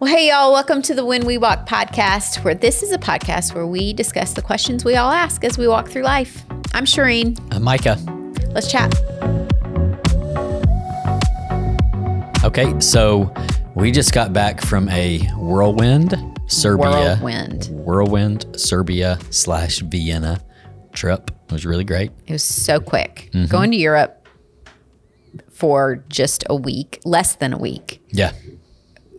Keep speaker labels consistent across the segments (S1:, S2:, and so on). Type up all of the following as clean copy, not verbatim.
S1: Well, hey, y'all. Welcome to the When We Walk podcast, where this is a podcast where we discuss the questions we all ask as we walk through life. I'm Shireen.
S2: I'm Micah.
S1: Let's chat.
S2: Okay, so we just got back from a whirlwind, Serbia / Vienna trip. It was really great.
S1: It was so quick. Going to Europe for just a week, less than a week.
S2: Yeah.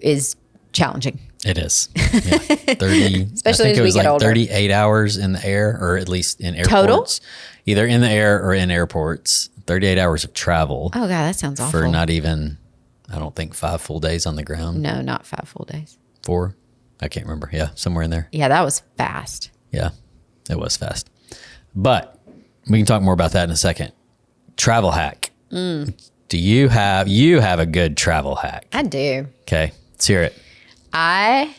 S1: Is challenging.
S2: It is. Yeah. 30,
S1: Especially
S2: I think
S1: as
S2: it
S1: we
S2: was
S1: get
S2: like
S1: older.
S2: 38 hours in the air, or at least in airports.
S1: Total?
S2: Either in the air or in airports. 38 hours of travel.
S1: Oh, God, that sounds awful.
S2: For not even, I don't think 5 full days on the ground.
S1: No, not 5 full days.
S2: 4? I can't remember. Yeah, somewhere in there.
S1: Yeah, that was fast.
S2: Yeah, it was fast. But we can talk more about that in a second. Travel hack. Do you have a good travel hack?
S1: I do.
S2: Okay, let's hear it.
S1: I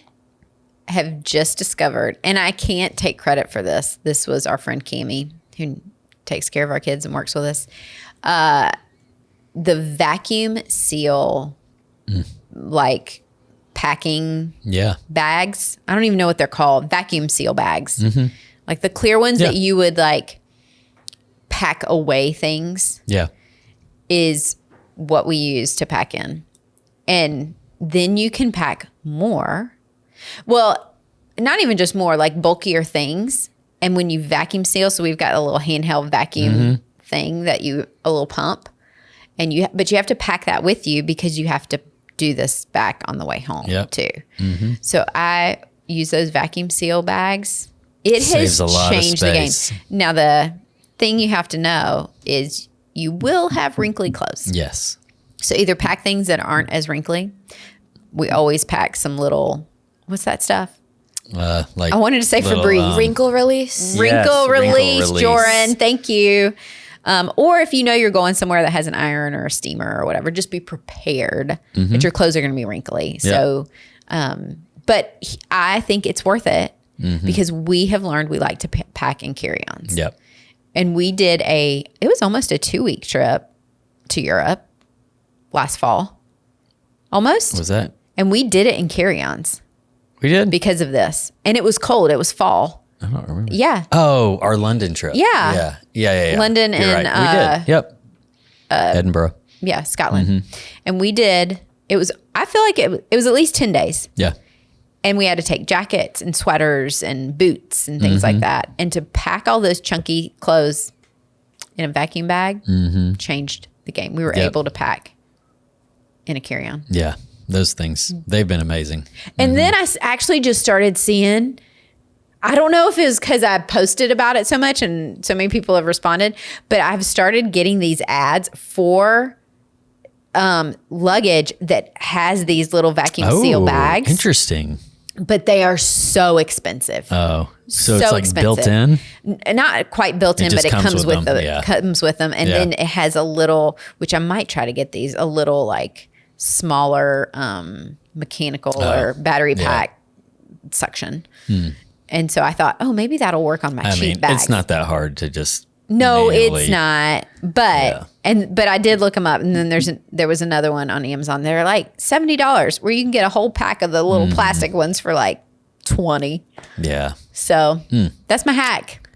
S1: have just discovered, and I can't take credit for this. This was our friend Cammie, who takes care of our kids and works with us. The vacuum seal, like packing bags. I don't even know what they're called. Vacuum seal bags. Like the clear ones that you would like pack away things.
S2: Yeah.
S1: Is what we use to pack in. And then you can pack more. Well, not even just more, like bulkier things. And when you vacuum seal, so we've got a little handheld vacuum thing a little pump. But you have to pack that with you because you have to do this back on the way home too. So I use those vacuum seal bags. It
S2: Saves a
S1: has
S2: lot of
S1: changed the game.
S2: space.
S1: Now, the thing you have to know is you will have wrinkly clothes.
S2: Yes.
S1: So either pack things that aren't as wrinkly. We always pack some little, what's that stuff?
S2: Like
S1: I wanted to say
S2: little,
S1: Febreze.
S3: Wrinkle release.
S1: Wrinkle
S2: wrinkle
S1: release,
S2: release.
S1: Joran. Thank you. Or if you know you're going somewhere that has an iron or a steamer or whatever, just be prepared that your clothes are going to be wrinkly. So, but I think it's worth it because we have learned we like to pack in carry-ons.
S2: Yep.
S1: And we did it was almost a 2-week trip to Europe last fall. Almost.
S2: Was that?
S1: And we did it in carry-ons
S2: We did?
S1: because of this. And it was cold. It was fall.
S2: I don't remember.
S1: Yeah.
S2: Oh, our London trip.
S1: Yeah.
S2: Yeah.
S1: London
S2: You're
S1: and,
S2: right. We did. Yep. Edinburgh.
S1: Yeah, Scotland. And we did, I feel like it was at least 10 days.
S2: Yeah.
S1: And we had to take jackets and sweaters and boots and things like that. And to pack all those chunky clothes in a vacuum bag changed the game. We were able to pack in a carry-on.
S2: Yeah. Those things, they've been amazing.
S1: And then I actually just started seeing, I don't know if it was because I posted about it so much and so many people have responded, but I've started getting these ads for luggage that has these little vacuum seal bags.
S2: Interesting.
S1: But they are so expensive.
S2: Oh, so it's
S1: So
S2: like
S1: expensive.
S2: built in?
S1: Not quite built in,
S2: just
S1: but it comes with
S2: them,
S1: them. Comes with them, and then it has a little, which I might try to get these, a little like smaller mechanical or battery pack suction. And so I thought, oh, maybe that'll work on my cheap bags.
S2: It's not that hard to just.
S1: No,
S2: manually-
S1: it's not. But but I did look them up, and then there was another one on Amazon. They're like $70, where you can get a whole pack of the little plastic ones for like $20.
S2: Yeah.
S1: So that's my hack.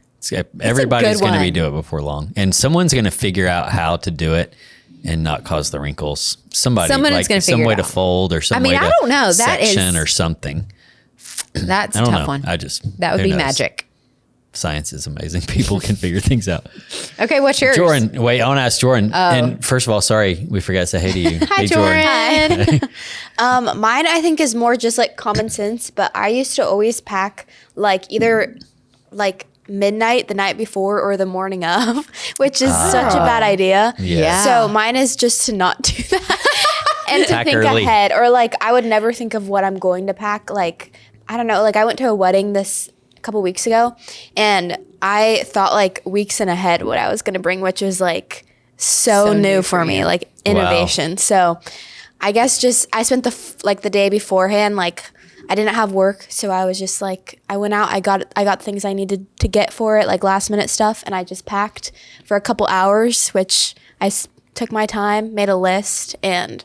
S2: Everybody's going to be
S1: one.
S2: doing it before long, and someone's going to figure out how to do it and not cause the wrinkles. Someone is
S1: gonna
S2: some
S1: figure
S2: way
S1: it
S2: to
S1: out.
S2: fold or some
S1: I mean,
S2: way
S1: I
S2: to
S1: don't know. That is-
S2: section or something.
S1: That's a
S2: I don't
S1: tough
S2: know.
S1: one.
S2: That
S1: would
S2: who
S1: be
S2: knows?
S1: magic.
S2: Science is amazing. People can figure things out.
S1: Okay, what's yours?
S2: Jordan, wait, I want to ask Jordan. And first of all, sorry, we forgot to say hey to you.
S1: Hi,
S2: hey,
S1: Jordan.
S3: Mine I think is more just like common sense, but I used to always pack like either like midnight the night before or the morning of, which is such a bad idea.
S2: Yeah.
S3: So mine is just to not do that and to
S2: Pack
S3: think
S2: early.
S3: ahead, or like I would never think of what I'm going to pack. Like, I don't know, like I went to a wedding this couple weeks ago and I thought like weeks in ahead what I was going to bring, which was like so new for me, like innovation. So I guess just I spent the day beforehand, like I didn't have work, so I was just like I went out, I got things I needed to get for it, like last minute stuff, and I just packed for a couple hours, which I took my time, made a list, and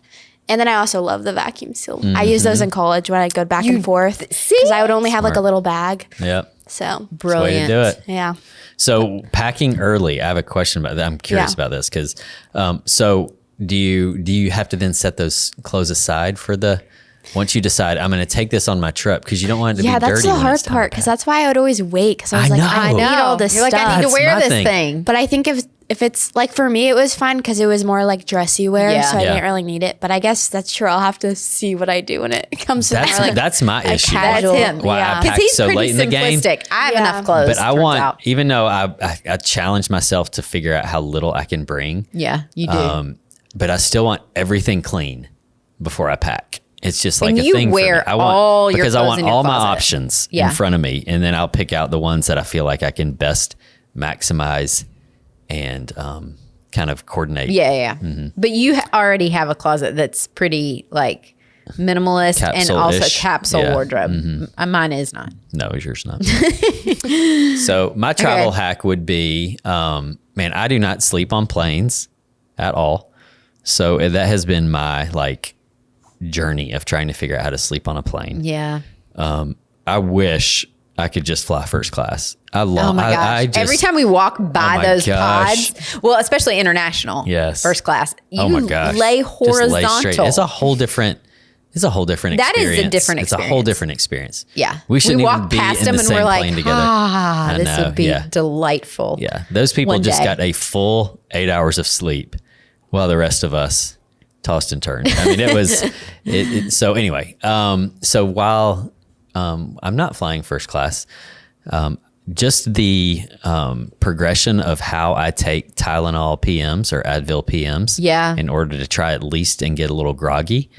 S3: And then I also love the vacuum seal. I use those in college when I'd go back and forth because I would only have like a little bag.
S2: Yep.
S3: So
S1: Brilliant.
S2: Way to do it.
S3: yeah.
S2: So packing early, I have a question about that. I'm curious about this because, so do you have to then set those clothes aside for once you decide I'm going to take this on my trip because you don't want it to be dirty.
S3: Yeah, that's the
S2: when
S3: hard
S2: it's time to
S3: part because
S2: pack.
S3: that's why I would always wait because I was I need all this
S1: You're
S3: stuff.
S1: like, I need to
S2: That's
S1: wear
S2: my
S1: this
S2: thing.
S1: thing.
S3: But I think if it's like for me, it was fine because it was more like dressy wear,
S1: Yeah.
S3: so I
S2: Yeah.
S3: didn't really need it. But I guess that's true. I'll have to see what I do when it comes to more like
S2: That's my issue.
S3: casual.
S1: That's him.
S2: Why I
S3: Yeah.
S2: pack
S1: Because he's
S2: so
S1: pretty
S2: late in the game.
S1: simplistic. I have
S3: Yeah.
S1: enough clothes.
S2: But I
S1: turns
S2: want,
S1: out.
S2: even though I challenge myself to figure out how little I can bring,
S1: Yeah, you do.
S2: but I still want everything clean before I pack. It's just like
S1: And
S2: a
S1: you
S2: thing
S1: wear
S2: for me. I want,
S1: all your
S2: because I
S1: clothes
S2: want
S1: in your
S2: all my
S1: closet.
S2: options
S1: Yeah.
S2: in front of me, and then I'll pick out the ones that I feel like I can best maximize and kind of coordinate.
S1: Yeah. But you already have a closet that's pretty like minimalist and also
S2: Capsule-ish.
S1: capsule
S2: Yeah.
S1: wardrobe. Mine is not.
S2: No, yours not. So my travel
S1: Okay.
S2: hack would be, man, I do not sleep on planes at all. So that has been my like journey of trying to figure out how to sleep on a plane.
S1: Yeah.
S2: I wish I could just fly first class. I love.
S1: Oh my gosh!
S2: I just,
S1: Every time we walk by
S2: my
S1: those
S2: gosh.
S1: pods, well, especially international,
S2: Yes.
S1: first class, you
S2: oh my gosh,
S1: lay
S2: Just lay straight.
S1: horizontal.
S2: It's a whole different. It's a whole different
S1: That is a
S2: experience.
S1: different
S2: It's a whole
S1: experience.
S2: different experience.
S1: Yeah,
S2: We shouldn't even
S1: walk
S2: be
S1: past
S2: in
S1: them
S2: the
S1: and
S2: same
S1: we're like,
S2: plane together.
S1: I
S2: I
S1: this
S2: know,
S1: would be
S2: yeah.
S1: delightful.
S2: Yeah, those people
S1: One
S2: just
S1: day.
S2: got a full 8 hours of sleep while the rest of us tossed and turned. I mean, it was, so anyway, so while I'm not flying first class, just the progression of how I take Tylenol PMs or Advil PMs
S1: Yeah.
S2: in order to try at least and get a little groggy,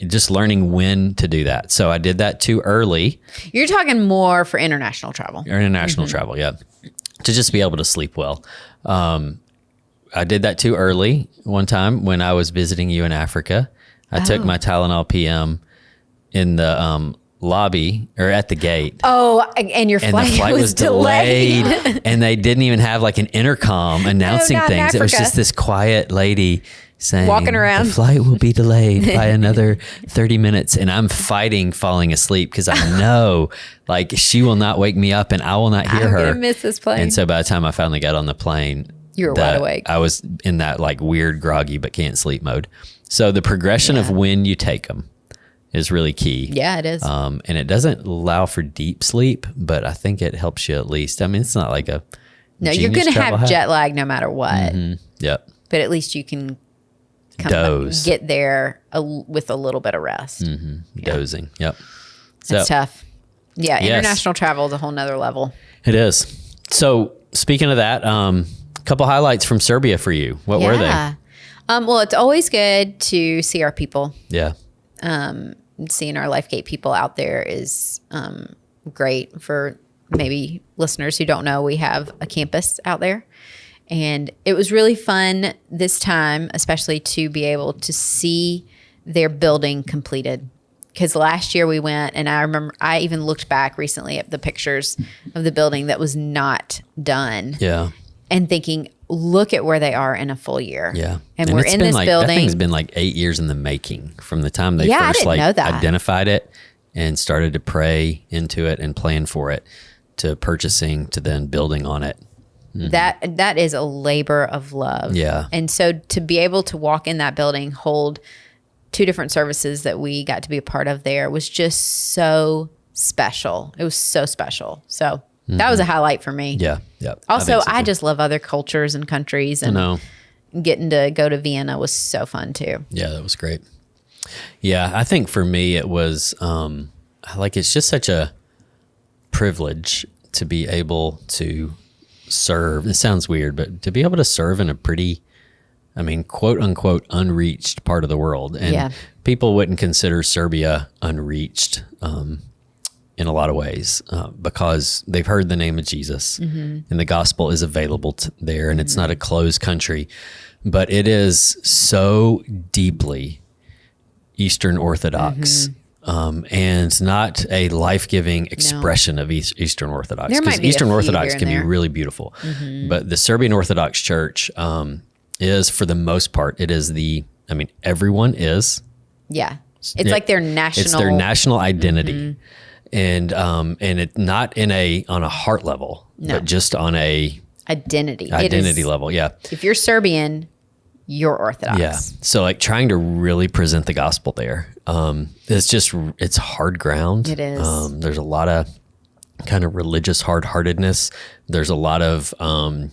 S2: just learning when to do that. So I did that too early.
S1: You're talking more for international travel.
S2: Or international travel, yeah. To just be able to sleep well. I did that too early one time when I was visiting you in Africa. I took my Tylenol PM in the lobby or at the gate.
S1: Oh, and your
S2: And
S1: flight,
S2: the flight was delayed.
S1: delayed.
S2: And they didn't even have like an intercom announcing
S1: not in
S2: things. It was
S1: Africa.
S2: just this quiet lady saying,
S1: Walking around.
S2: the flight will be delayed by another 30 minutes. And I'm fighting falling asleep because I know like she will not wake me up and I will not hear
S1: I'm
S2: her.
S1: gonna miss this plane.
S2: And so by the time I finally got on the plane,
S1: You were wide awake.
S2: I was in that like weird groggy but can't sleep mode. So the progression of when you take them is really key.
S1: Yeah, it is.
S2: And it doesn't allow for deep sleep, but I think it helps you at least. I mean, it's not like a
S1: No, you're
S2: genius
S1: going to
S2: travel
S1: have
S2: hack.
S1: jet lag no matter what,
S2: Yep.
S1: but at least you can
S2: Doze.
S1: get there with a little bit of rest.
S2: Dozing. Yep. So
S1: It's tough. Yeah,
S2: Yes.
S1: international travel is a whole nother level.
S2: it is. So speaking of that, a couple highlights from Serbia for you. What were they?
S1: Well, it's always good to see our people.
S2: Yeah.
S1: Seeing our Lifegate people out there is great. For maybe listeners who don't know, we have a campus out there. And it was really fun this time, especially to be able to see their building completed. Because last year we went, and I remember I even looked back recently at the pictures of the building that was not done,
S2: Yeah.
S1: and thinking, look at where they are in a full year.
S2: Yeah.
S1: And we're
S2: it's
S1: in
S2: been
S1: this
S2: like,
S1: building.
S2: That thing's been like 8 years in the making from the time they
S1: Yeah, I
S2: first
S1: didn't
S2: like
S1: know that.
S2: identified it and started to pray into it and plan for it to purchasing to then building on it.
S1: That is a labor of love.
S2: Yeah.
S1: And so to be able to walk in that building, hold 2 different services that we got to be a part of there was just so special. It was so special. So that was a highlight for me.
S2: Yeah. Yeah.
S1: Also,
S2: think so
S1: I
S2: too.
S1: just love other cultures and countries, and
S2: know.
S1: getting to go to Vienna was so fun too.
S2: Yeah, that was great. Yeah, I think for me it was like it's just such a privilege to be able to serve. It sounds weird, but to be able to serve in a pretty, I mean, quote unquote, unreached part of the world. And
S1: Yeah.
S2: people wouldn't consider Serbia unreached in a lot of ways because they've heard the name of Jesus and the gospel is available there, and it's not a closed country, but it is so deeply Eastern Orthodox. And not a life-giving expression of Eastern Orthodox.
S1: There might
S2: Because
S1: be a
S2: Eastern
S1: few
S2: Orthodox
S1: here
S2: can
S1: and
S2: be
S1: there.
S2: really beautiful. But the Serbian Orthodox Church is, for the most part, it is the I mean, everyone is.
S1: Yeah. It's like their national.
S2: It's their national identity. And it not on a heart level, but just on a
S1: identity
S2: level. Yeah.
S1: If you're Serbian, you're Orthodox.
S2: Yeah. So like trying to really present the gospel there, it's hard ground.
S1: It is.
S2: There's a lot of kind of religious hard-heartedness. There's a lot of, kind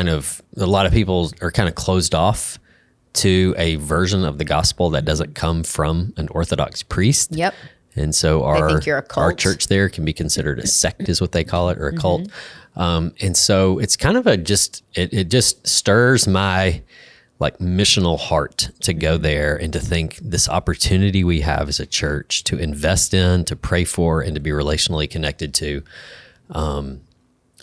S2: of a lot of people are kind of closed off to a version of the gospel that doesn't come from an Orthodox priest.
S1: Yep.
S2: And so
S1: think you're a cult.
S2: our church there can be considered a sect is what they call it, or a cult. And so it's kind of it just stirs my like missional heart to go there and to think this opportunity we have as a church to invest in, to pray for, and to be relationally connected to,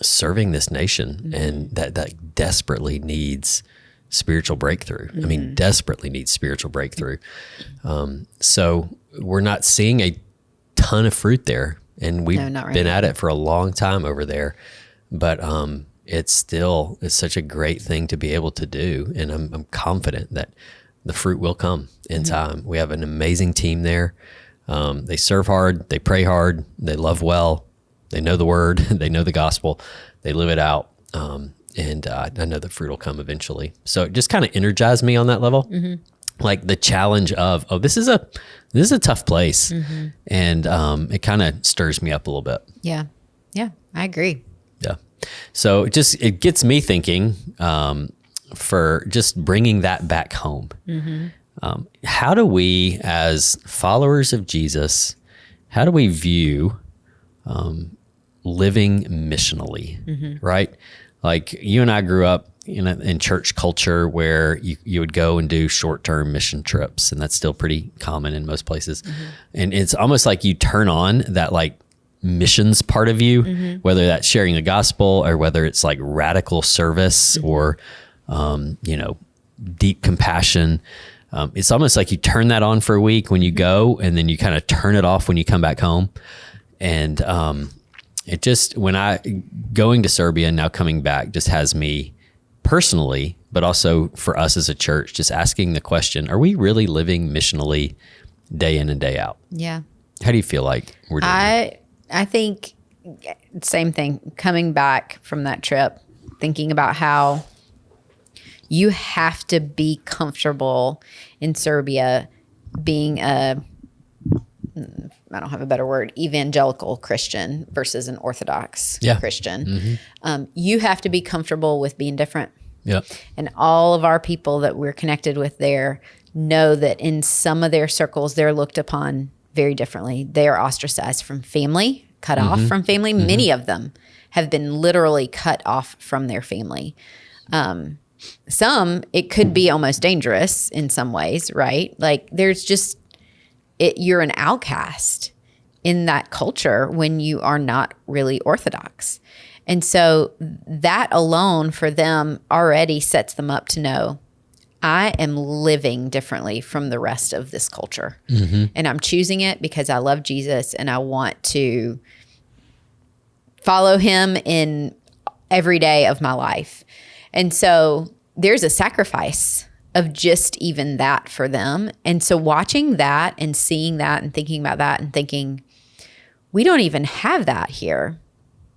S2: serving this nation and that desperately needs spiritual breakthrough. I mean, desperately needs spiritual breakthrough. So we're not seeing a ton of fruit there, and we've been at it for a long time over there, but it's such a great thing to be able to do. And I'm confident that the fruit will come in time. We have an amazing team there. They serve hard, they pray hard, they love well, they know the word, they know the gospel, they live it out. And I know the fruit will come eventually. So it just kind of energized me on that level. Like the challenge of, this is a tough place. And it kind of stirs me up a little bit.
S1: Yeah. Yeah, I agree.
S2: Yeah. So it gets me thinking for just bringing that back home. How do we, as followers of Jesus, how do we view living missionally, right? Like you and I grew up in church culture where you would go and do short-term mission trips, and that's still pretty common in most places. And it's almost like you turn on that like missions part of you, whether that's sharing the gospel or whether it's like radical service or, deep compassion. It's almost like you turn that on for a week when you go, and then you kind of turn it off when you come back home. And it just, going to Serbia and now coming back just has me personally, but also for us as a church, just asking the question, are we really living missionally day in and day out?
S1: Yeah.
S2: How do you feel like we're doing?
S1: I think same thing, coming back from that trip, thinking about how you have to be comfortable in Serbia being I don't have a better word, evangelical Christian versus an Orthodox Christian. You have to be comfortable with being different.
S2: Yep.
S1: And all of our people that we're connected with there know that in some of their circles, they're looked upon very differently. They are ostracized from family, cut off from family. Many of them have been literally cut off from their family. Some, it could be almost dangerous in some ways, right? Like there's just, you're an outcast in that culture when you are not really Orthodox. And so that alone for them already sets them up to know, I am living differently from the rest of this culture. And I'm choosing it because I love Jesus and I want to follow him in every day of my life. And so there's a sacrifice of just even that for them. And so watching that and seeing that and thinking about that and thinking, we don't even have that here.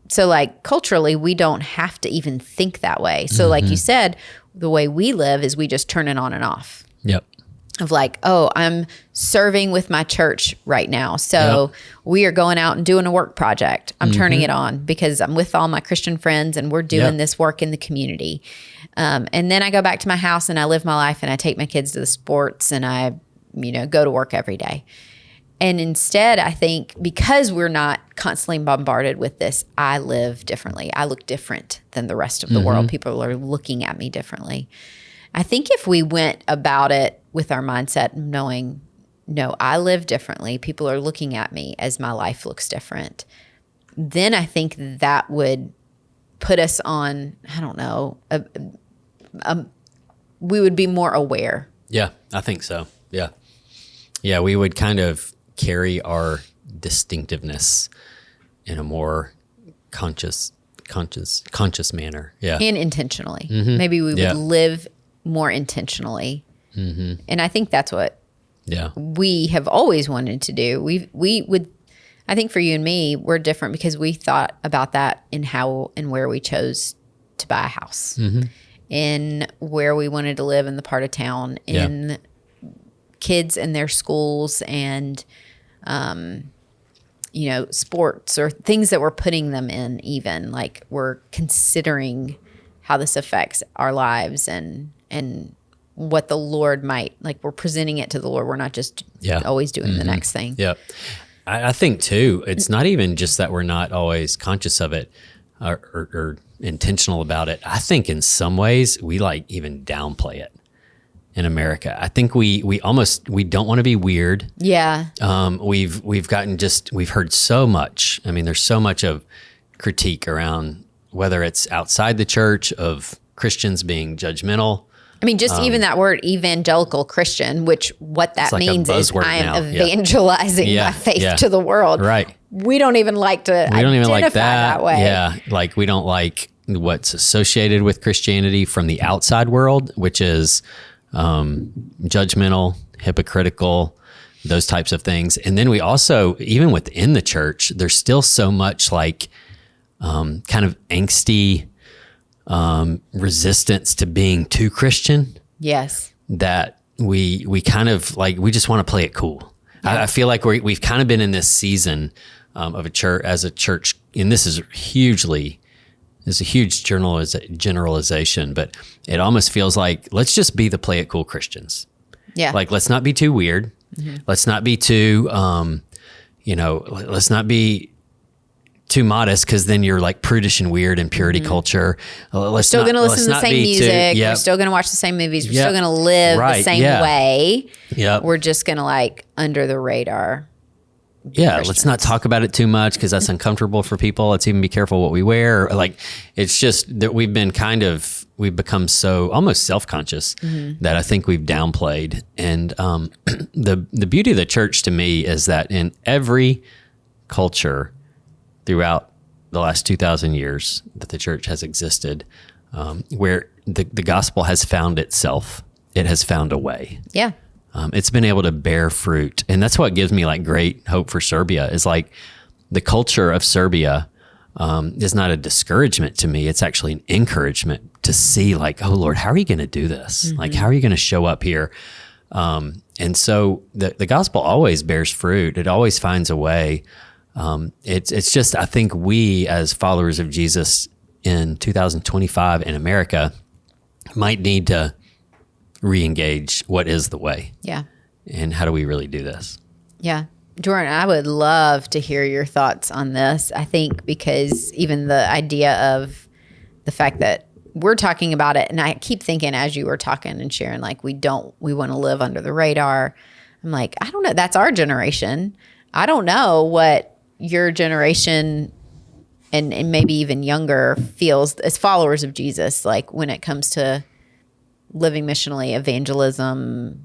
S1: So like culturally, we don't have to even think that way. So like you said, the way we live is we just turn it on and off.
S2: Yep.
S1: Of like, oh, I'm serving with my church right now. So we are going out and doing a work project. I'm turning it on because I'm with all my Christian friends and we're doing this work in the community. And then I go back to my house and I live my life and I take my kids to the sports and I, go to work every day. And instead, I think because we're not constantly bombarded with this, I live differently. I look different than the rest of the world. People are looking at me differently. I think if we went about it with our mindset knowing, no, I live differently. People are looking at me as my life looks different. Then I think that would put us on, I don't know, we would be more aware.
S2: Yeah, I think so. Yeah. Yeah, we would kind of carry our distinctiveness in a more conscious manner. Yeah.
S1: And intentionally. Maybe we would live more intentionally. And I think that's what
S2: Yeah.
S1: we have always wanted to do. We would, I think for you and me, we're different because we thought about that in how and where we chose to buy a house, in where we wanted to live in the part of town, in kids and their schools, and sports or things that we're putting them in. Even like we're considering how this affects our lives and what the Lord might, like, we're presenting it to the Lord. We're not just always doing the next thing.
S2: Yeah. I think too, it's not even just that we're not always conscious of it or intentional about it. I think in some ways we like even downplay it in America. I think we don't want to be weird.
S1: Yeah.
S2: We've heard so much. I mean, there's so much of critique around whether it's outside the church of Christians being judgmental.
S1: I mean, just even that word evangelical Christian, which what that
S2: like
S1: means is I am
S2: now.
S1: evangelizing my faith to the world.
S2: Right.
S1: We don't even like to identify that way.
S2: Yeah. Like we don't like what's associated with Christianity from the outside world, which is judgmental, hypocritical, those types of things. And then we also, even within the church, there's still so much like kind of angsty resistance to being too Christian.
S1: Yes.
S2: That we kind of like, we just want to play it cool. Yeah. I feel like we've kind of been in this season of a church, and this is a huge generalization, but it almost feels like, let's just be the play it cool Christians.
S1: Yeah.
S2: Like, let's not be too weird. Let's not be too, let's not be too modest, because then you're like prudish and weird in purity culture.
S1: We're still going to listen to the same music. We're still going to watch the same movies. We're still going to live the same way. We're just going to like under the radar.
S2: Christians. Let's not talk about it too much because that's uncomfortable for people. Let's even be careful what we wear. Like, it's just that we've become so almost self-conscious that I think we've downplayed. And the beauty of the church to me is that in every culture throughout the last 2,000 years that the church has existed, where the gospel has found itself, it has found a way.
S1: Yeah.
S2: It's been able to bear fruit. And that's what gives me like great hope for Serbia, is like the culture of Serbia is not a discouragement to me. It's actually an encouragement to see like, oh Lord, how are you going to do this? Like, how are you going to show up here? And so the gospel always bears fruit. It always finds a way. It's just, I think we as followers of Jesus in 2025 in America might need to re-engage what is the way.
S1: Yeah.
S2: And how do we really do this?
S1: Yeah. Jordan, I would love to hear your thoughts on this. I think because even the idea of the fact that we're talking about it, and I keep thinking as you were talking and sharing, like, we want to live under the radar. I'm like, I don't know. That's our generation. I don't know what your generation and maybe even younger feels as followers of Jesus, like when it comes to living missionally, evangelism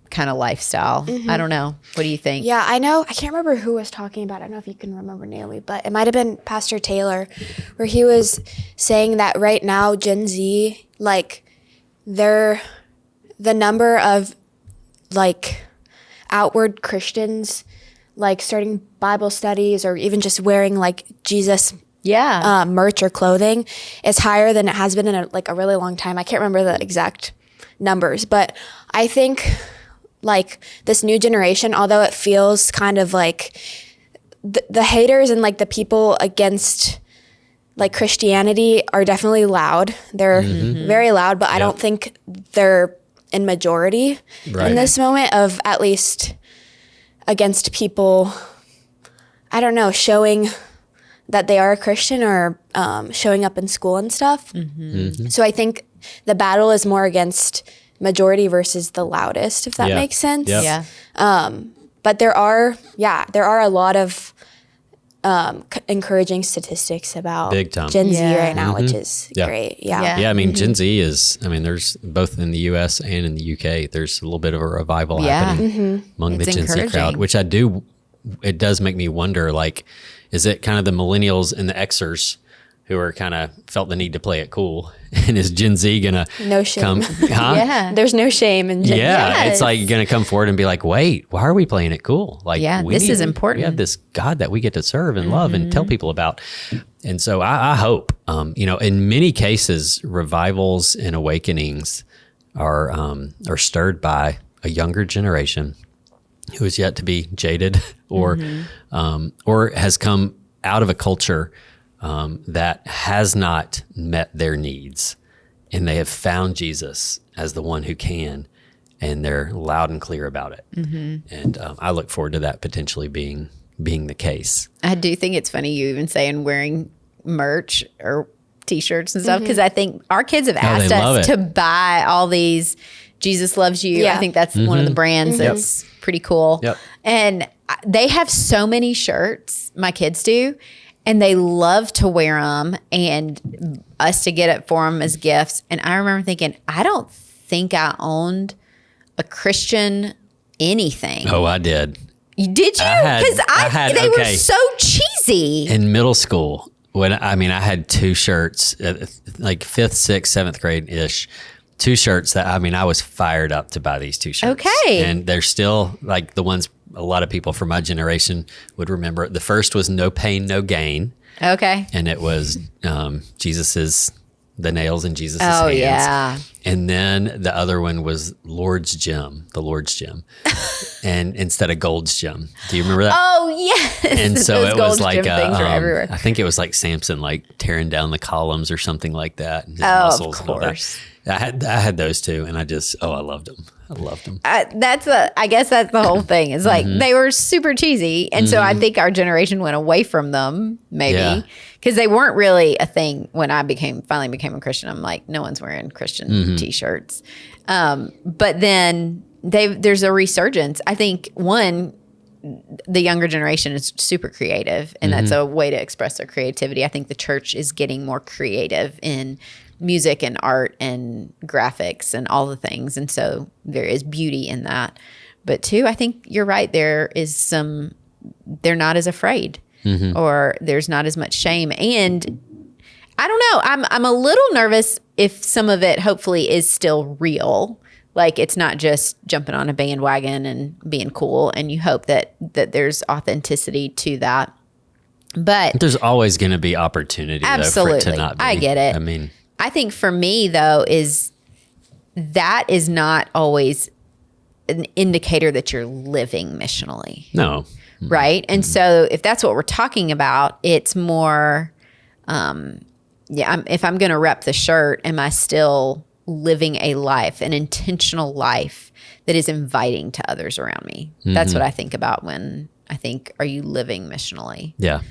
S1: kind of lifestyle. I don't know. What do you think?
S3: Yeah, I know. I can't remember who was talking about it. I don't know if you can remember, Naomi, but it might have been Pastor Taylor, where he was saying that right now, Gen Z, like, the number of like outward Christians, like starting Bible studies or even just wearing like Jesus merch or clothing, is higher than it has been in a really long time. I can't remember the exact numbers, but I think like this new generation, although it feels kind of like the haters and like the people against like Christianity are definitely loud. They're very loud, but I don't think they're in majority in this moment, of at least against people, I don't know, showing that they are a Christian or showing up in school and stuff. So I think the battle is more against majority versus the loudest, if that makes sense.
S1: Yeah.
S3: But there are a lot of encouraging statistics about
S2: Big time.
S3: Gen Z right now, which is great. Yeah.
S2: I mean, Gen Z is, there's both in the US and in the UK, there's a little bit of a revival happening among the Gen Z crowd, which it does make me wonder, like, is it kind of the millennials and the Xers who are kind of felt the need to play it cool. And is Gen Z gonna
S3: No shame.
S2: come? Huh?
S1: Yeah.
S3: There's no shame in Gen Z.
S2: Yeah, it's like gonna come forward and be like, wait, why are we playing it cool? Like,
S1: Yeah, this is important.
S2: We have this God that we get to serve and love and tell people about. And so I hope, in many cases, revivals and awakenings are stirred by a younger generation who is yet to be jaded or has come out of a culture that has not met their needs, and they have found Jesus as the one who can, and they're loud and clear about it. And I look forward to that potentially being the case.
S1: I do think it's funny you even saying wearing merch or T-shirts and stuff, because I think our kids have asked
S2: they love
S1: us
S2: it.
S1: to buy all these Jesus Loves You.
S3: Yeah.
S1: I think that's one of the brands that's pretty cool.
S2: Yep.
S1: And they have so many shirts, my kids do, and they love to wear them and us to get it for them as gifts. And I remember thinking, I don't think I owned a Christian anything.
S2: Oh, I did.
S1: Did you? Because they were so cheesy.
S2: In middle school, I had 2 shirts, like 5th, 6th, 7th grade ish, 2 shirts that, I was fired up to buy these 2 shirts.
S1: Okay.
S2: And they're still like the ones a lot of people from my generation would remember. The first was No Pain, No Gain.
S1: Okay.
S2: And it was the nails in Jesus'
S1: Oh,
S2: hands.
S1: yeah.
S2: And then the other one was the Lord's Gym. And instead of Gold's Gym. Do you remember that?
S1: Oh, yes.
S2: And so
S1: Those
S2: it was
S1: Gold's
S2: like,
S1: Gym things are everywhere.
S2: I think it was like Samson, like tearing down the columns or something like that. And his
S1: Of
S2: muscles and all that.
S1: course.
S2: I had those too, and I loved them. I loved them.
S1: I guess that's the whole thing. It's like they were super cheesy. And so I think our generation went away from them, maybe, because they weren't really a thing when I finally became a Christian. I'm like, no one's wearing Christian T-shirts. But then there's a resurgence. I think, one, the younger generation is super creative, and that's a way to express their creativity. I think the church is getting more creative in music and art and graphics and all the things. And so there is beauty in that. But 2, I think you're right. They're not as afraid or there's not as much shame. And I don't know, I'm a little nervous if some of it hopefully is still real. Like it's not just jumping on a bandwagon and being cool. And you hope that there's authenticity to that. But
S2: there's always going to be opportunity
S1: absolutely,
S2: though, for it to not be.
S1: I get it. I think for me, though, that is not always an indicator that you're living missionally.
S2: No.
S1: Right? And so if that's what we're talking about, it's more, if I'm going to rep the shirt, am I still living a life, an intentional life that is inviting to others around me? That's what I think about when I think, are you living missionally?
S2: Yeah.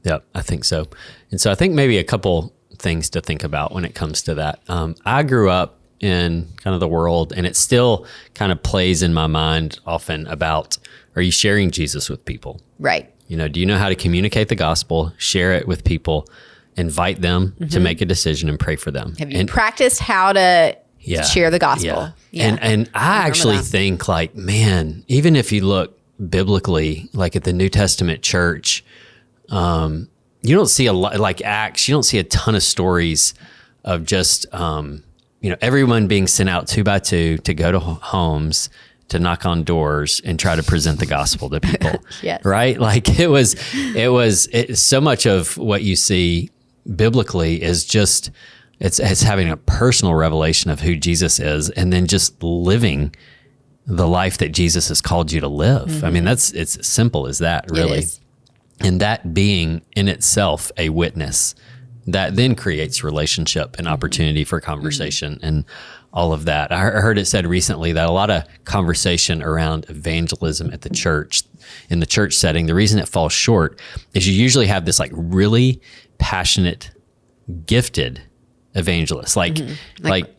S2: Yeah, I think so. And so I think maybe a couple things to think about when it comes to that. I grew up in kind of the world, and it still kind of plays in my mind often about, are you sharing Jesus with people?
S1: Right.
S2: Do you know how to communicate the gospel, share it with people, invite them to make a decision and pray for them?
S1: Have you practiced how to share the gospel?
S2: Yeah. And I actually think like, man, even if you look biblically, like at the New Testament church, you don't see a lot, like Acts, you don't see a ton of stories of just, everyone being sent out 2 by 2 to go to homes, to knock on doors and try to present the gospel to people.
S1: Yes.
S2: Right? Like it was so much of what you see biblically is just, it's having a personal revelation of who Jesus is, and then just living the life that Jesus has called you to live. It's as simple as that, really.
S1: It is.
S2: And that being in itself a witness that then creates relationship and opportunity for conversation and all of that. I heard it said recently that a lot of conversation around evangelism at the church, in the church setting, the reason it falls short is you usually have this like really passionate, gifted evangelist, like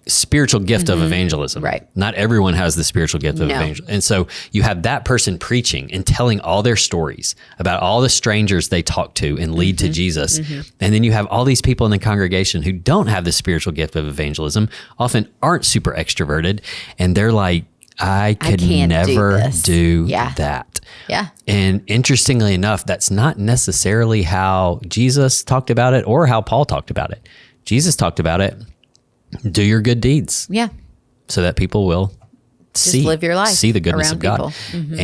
S2: spiritual gift of evangelism.
S1: Right.
S2: Not everyone has the spiritual gift of evangelism. And so you have that person preaching and telling all their stories about all the strangers they talk to and lead to Jesus. And then you have all these people in the congregation who don't have the spiritual gift of evangelism, often aren't super extroverted. And they're like, I could never do that.
S1: Yeah.
S2: And interestingly enough, that's not necessarily how Jesus talked about it or how Paul talked about it. Jesus talked about it, do your good deeds.
S1: Yeah.
S2: So that people will
S1: live your life
S2: see the goodness of God.
S1: Mm-hmm.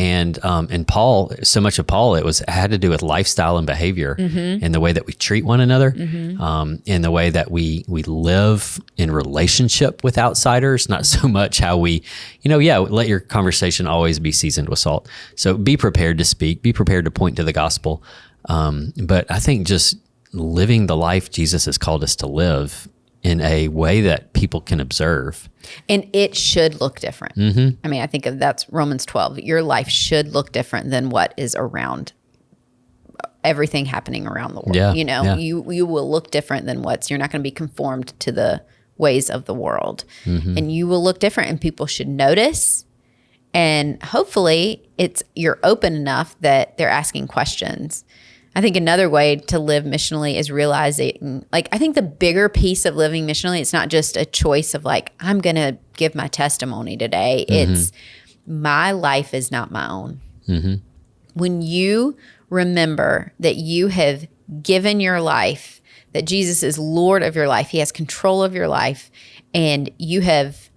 S2: And Paul, so much of Paul, it had to do with lifestyle and behavior and the way that we treat one another, in the way that we live in relationship with outsiders, not so much how we, let your conversation always be seasoned with salt. So be prepared to speak, be prepared to point to the gospel. But I think just living the life Jesus has called us to live in a way that people can observe.
S1: And it should look different. I mean, I think that's Romans 12. Your life should look different than what is around everything happening around the world.
S2: Yeah,
S1: You will look different than you're not going to be conformed to the ways of the world. And you will look different, and people should notice. And hopefully you're open enough that they're asking questions. I think another way to live missionally is realizing, I think the bigger piece of living missionally, it's not just a choice of I'm going to give my testimony today. It's my life is not my own. When you remember that you have given your life, that Jesus is Lord of your life, he has control of your life, and you have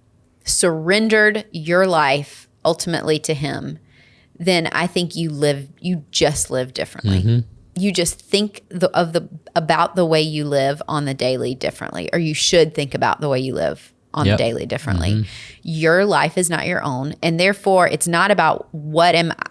S1: surrendered your life ultimately to him, then I think you just live differently. You just think about the way you live on the daily differently, or you should think about the way you live on the daily differently. Your life is not your own, and therefore it's not about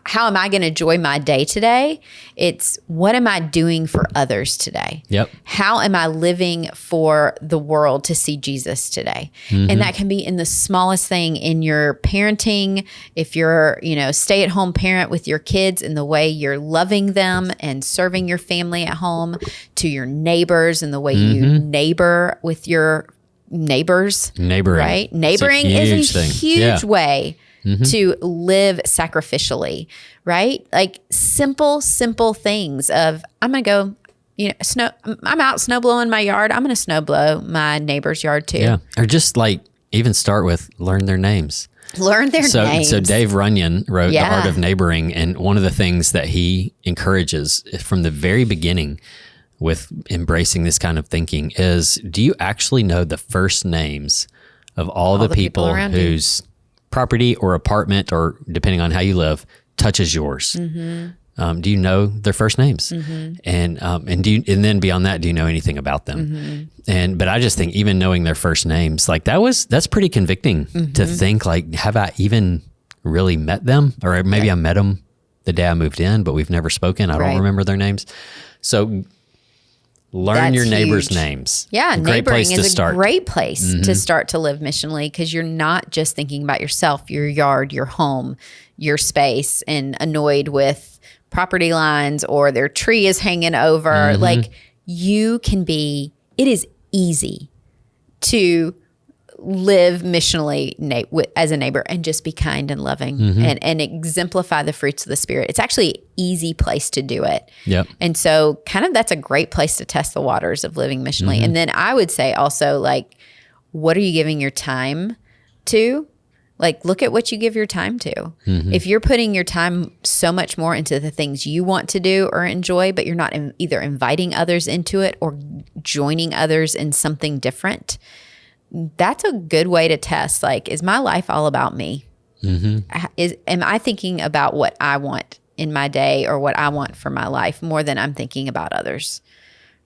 S1: how am I going to enjoy my day today? It's what am I doing for others today? How am I living for the world to see Jesus today? And that can be in the smallest thing, in your parenting, if you're, stay-at-home parent with your kids, in the way you're loving them and serving your family at home, to your neighbors and the way you neighbor with your neighbors.
S2: Neighboring.
S1: Right? Neighboring is a huge way to live sacrificially, right? Simple things of, I'm going to go, I'm out snow blowing my yard. I'm going to snow blow my neighbor's yard too.
S2: Yeah. Or just even start with learn their names.
S1: Learn their names.
S2: So Dave Runyon wrote The Art of Neighboring, and one of the things that he encourages from the very beginning with embracing this kind of thinking is, do you actually know the first names of all the people whose property or apartment, or depending on how you live, touches yours? Do you know their first names? And then beyond that, do you know anything about them? But I just think even knowing their first names, that's pretty convicting to think, have I even really met them? Or maybe I met them the day I moved in, but we've never spoken. I don't remember their names. So learn your neighbors' names.
S1: Yeah,
S2: neighboring is a
S1: great place to start to live missionally, because you're not just thinking about yourself, your yard, your home, your space, and annoyed with property lines or their tree is hanging over. It is easy to live missionally as a neighbor and just be kind and loving and exemplify the fruits of the Spirit. It's actually an easy place to do it. And so that's a great place to test the waters of living missionally. And then I would say also, what are you giving your time to? Look at what you give your time to. If you're putting your time so much more into the things you want to do or enjoy, but you're not either inviting others into it or joining others in something different, that's a good way to test. Is my life all about me? Am I thinking about what I want in my day or what I want for my life more than I'm thinking about others?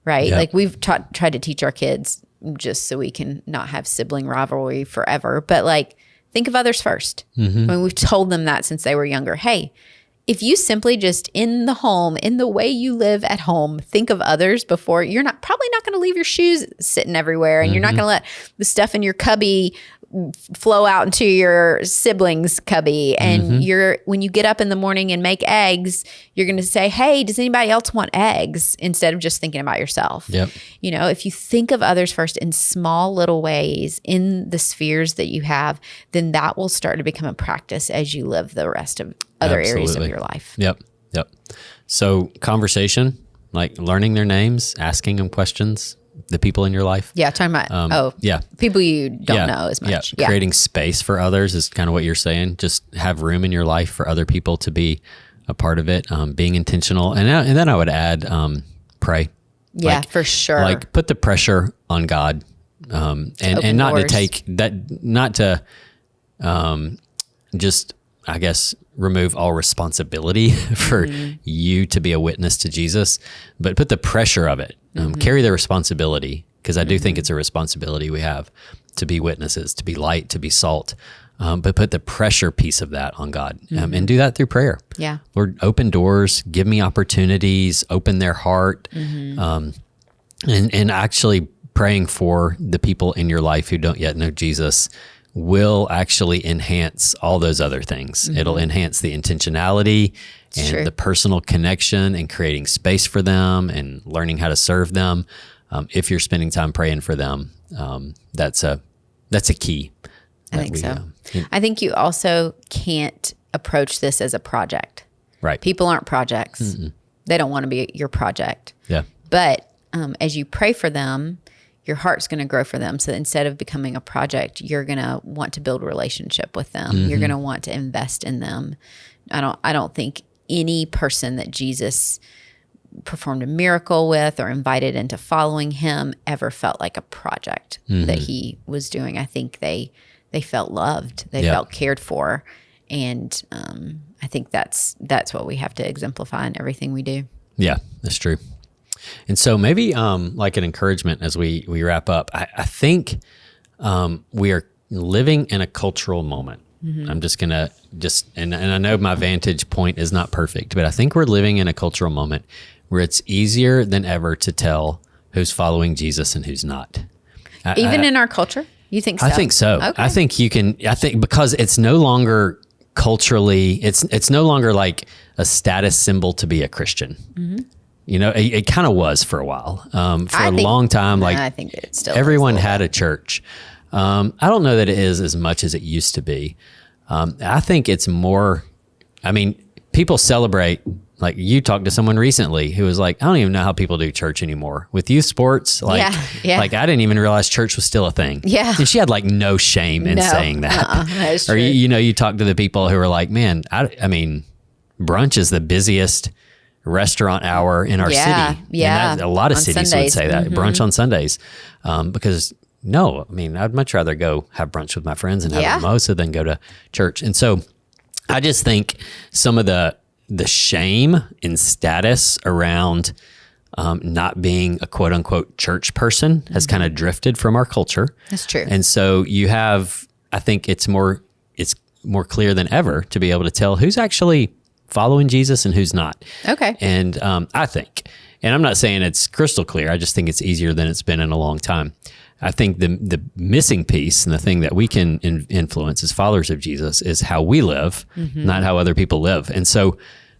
S1: Right? We've tried to teach our kids, just so we can not have sibling rivalry forever, but think of others first. When we've told them that since they were younger. Hey, if you simply just in the home, in the way you live at home, think of others before, you're probably not going to leave your shoes sitting everywhere, and you're not going to let the stuff in your cubby flow out into your siblings' cubby. And when you get up in the morning and make eggs, you're going to say, hey, does anybody else want eggs? Instead of just thinking about yourself. If you think of others first in small little ways in the spheres that you have, then that will start to become a practice as you live the rest of other areas of your life.
S2: So conversation, learning their names, asking them questions, the people in your life.
S1: Talking about, people you don't know as much.
S2: Creating space for others is kind of what you're saying. Just have room in your life for other people to be a part of it. Being intentional, and then I would add pray.
S1: Yeah, for sure.
S2: Like put the pressure on God, and not
S1: doors.
S2: to take that, not to just, I guess, remove all responsibility for you to be a witness to Jesus, but put the pressure of it. Carry the responsibility, because I do think it's a responsibility we have to be witnesses, to be light, to be salt. But put the pressure piece of that on God, and do that through prayer.
S1: Yeah.
S2: Lord, open doors, give me opportunities, open their heart, and actually praying for the people in your life who don't yet know Jesus will actually enhance all those other things. It'll enhance the intentionality and the personal connection and creating space for them and learning how to serve them. If you're spending time praying for them, that's a key.
S1: I think so. I think you also can't approach this as a project.
S2: Right.
S1: People aren't projects. They don't want to be your project.
S2: Yeah.
S1: But as you pray for them, your heart's going to grow for them. So instead of becoming a project, you're going to want to build a relationship with them. You're going to want to invest in them. I don't think any person that Jesus performed a miracle with or invited into following him ever felt like a project that he was doing. I think they felt loved. They felt cared for. And I think that's what we have to exemplify in everything we do.
S2: Yeah, that's true. And so maybe like an encouragement as we wrap up, I think we are living in a cultural moment. I'm just going to and I know my vantage point is not perfect, but I think we're living in a cultural moment where it's easier than ever to tell who's following Jesus and who's not.
S1: Even in our culture? You think so?
S2: I think so.
S1: Okay.
S2: I think because it's no longer culturally, it's no longer like a status symbol to be a Christian. You know, it kind of was for a while. For a long time, like
S1: I think it still
S2: everyone had a church. I don't know that it is as much as it used to be. I think it's more, people celebrate, like you talked to someone recently who was like, I don't even know how people do church anymore. With youth sports, like I didn't even realize church was still a thing. Yeah. And she had like no shame in saying that.
S1: That is true.
S2: Or, you talk to the people who are like, man, brunch is the busiest restaurant hour in our city.
S1: Yeah.
S2: And a lot of
S1: On
S2: cities
S1: Sundays.
S2: would say that, brunch on Sundays. Because I'd much rather go have brunch with my friends and have a mimosa than go to church. And so I just think some of the shame and status around not being a quote unquote church person has kind of drifted from our culture.
S1: That's true.
S2: And so I think it's more clear than ever to be able to tell who's actually following Jesus and who's not. Okay. And I think, and I'm not saying it's crystal clear, I just think it's easier than it's been in a long time. I think the missing piece and the thing that we can influence as followers of Jesus is how we live, not how other people live. And so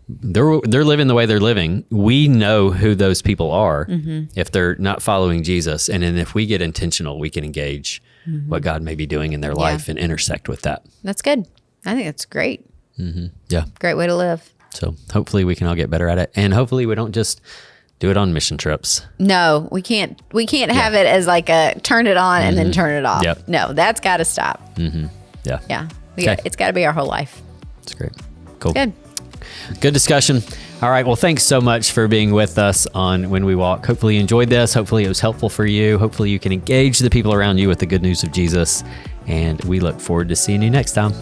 S2: they're living the way they're living. We know who those people are if they're not following Jesus. And then if we get intentional, we can engage what God may be doing in their life and intersect with that.
S1: That's good. I think that's great.
S2: Yeah.
S1: Great way to live.
S2: So hopefully we can all get better at it. And hopefully we don't just do it on mission trips.
S1: No, we can't have it as like a turn it on and then turn it off.
S2: Yep.
S1: No, that's got to stop.
S2: Yeah.
S1: Yeah.
S2: Okay.
S1: It's got to be our whole life.
S2: That's great. Cool.
S1: Good
S2: discussion. All right. Well, thanks so much for being with us on When We Walk. Hopefully you enjoyed this. Hopefully it was helpful for you. Hopefully you can engage the people around you with the good news of Jesus. And we look forward to seeing you next time.